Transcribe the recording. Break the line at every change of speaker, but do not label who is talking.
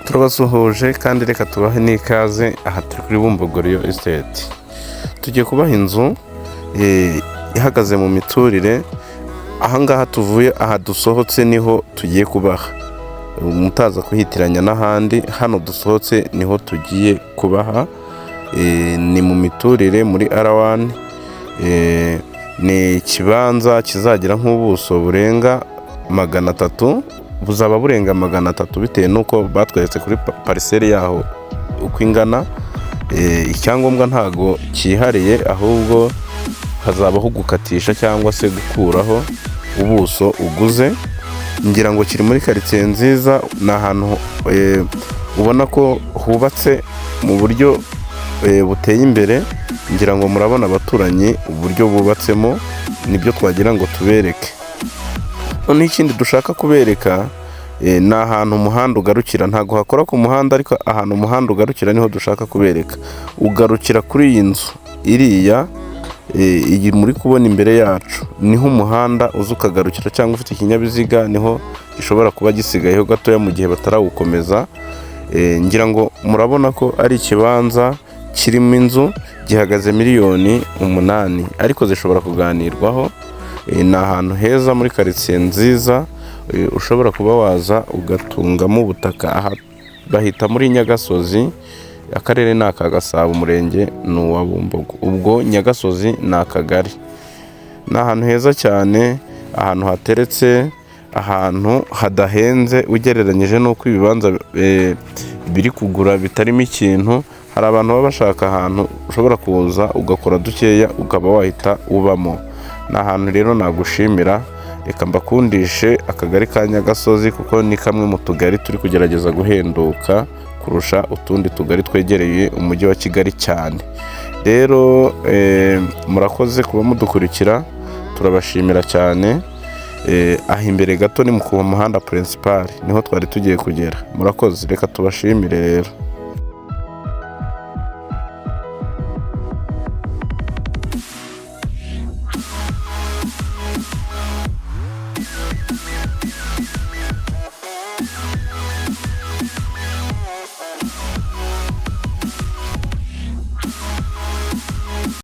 turabasuhuje kandi reka tubahe n'ikaze aha turi kuri Bumbuguriyo Estate. Tugiye kubaha inzu ihagaze mu miturire. Ahangaha tuvuye, aha dusohotse niho tugiye kubaha, mutaza kuhitiranya n'ahandi. Hano dusohotse niho tugiye kubaha. Ni mu miturire muri R1. Ni ikibanza kizagira nk'ubuso burenga 300, buzaba burenga 300 bitewe nuko batweretse kuri parcelle yaho uko ingana. Icyangombwa ntago cyihariye, ahubwo hazabaho gukatisha cyangwa se gukuraho ubuso uguze. Ngira ngo kiri muri quartier nziza, na ahantu ubona ko hubatse mu buryo buteye imbere. Ngira ngo murabona abaturanyi uburyo bubatsemo, nibyo twagira ngo tubereke. None ikindi dushaka kubereka ni ahantu umuhanda ugarukira. Ntago hakora ku muhanda, ariko ahantu umuhanda ugarukira niho dushaka kubereka. Ugarukira kuri iyi nzu iriya iyi muri kubona imbere yacu, niho umuhanda uza ukagarukira, cyangwa ufite ikinyabiziga niho gishobora kuba gisigayeho gatoya mu gihe batarawukomeza. Ngira ngo murabona ko ari ikibanza kirimo inzu, gihagaze miliyoni 8, ariko zishobora kuganirwaho. Ni ahantu heza muri quartier nziza, ushobora kuba waza ugatungamo ubutaka. Aha bahita muri Nyagasozi, akarere ni aka Gasabo, umurenge ni uwa Bumbogo. Ubwo Nyagasozi ni akagari. Ni ahantu heza cyane, ahantu hateretse, ahantu hadahenze ugereranyije n'uko ibibanza biri kugura bitarimo ikintu. Hari abantu baba bashaka ahantu ushobora kuza ugakora dukeya ukaba wahita ubamo. Ni ahantu rero nagushimira. Reka mbakundishe akagari ka Nyagasozi, kuko ni kamwe mu tugari turi kugerageza guhenduka kurusha utundi tugari twegereye umujyi wa Kigali cyane. Rero murakoze kuba mudukurikira, turabashimira cyane. Aho imbere gato ni mu muhanda principal niho twari tugiye kugera. Murakoze, reka tubashimire rero.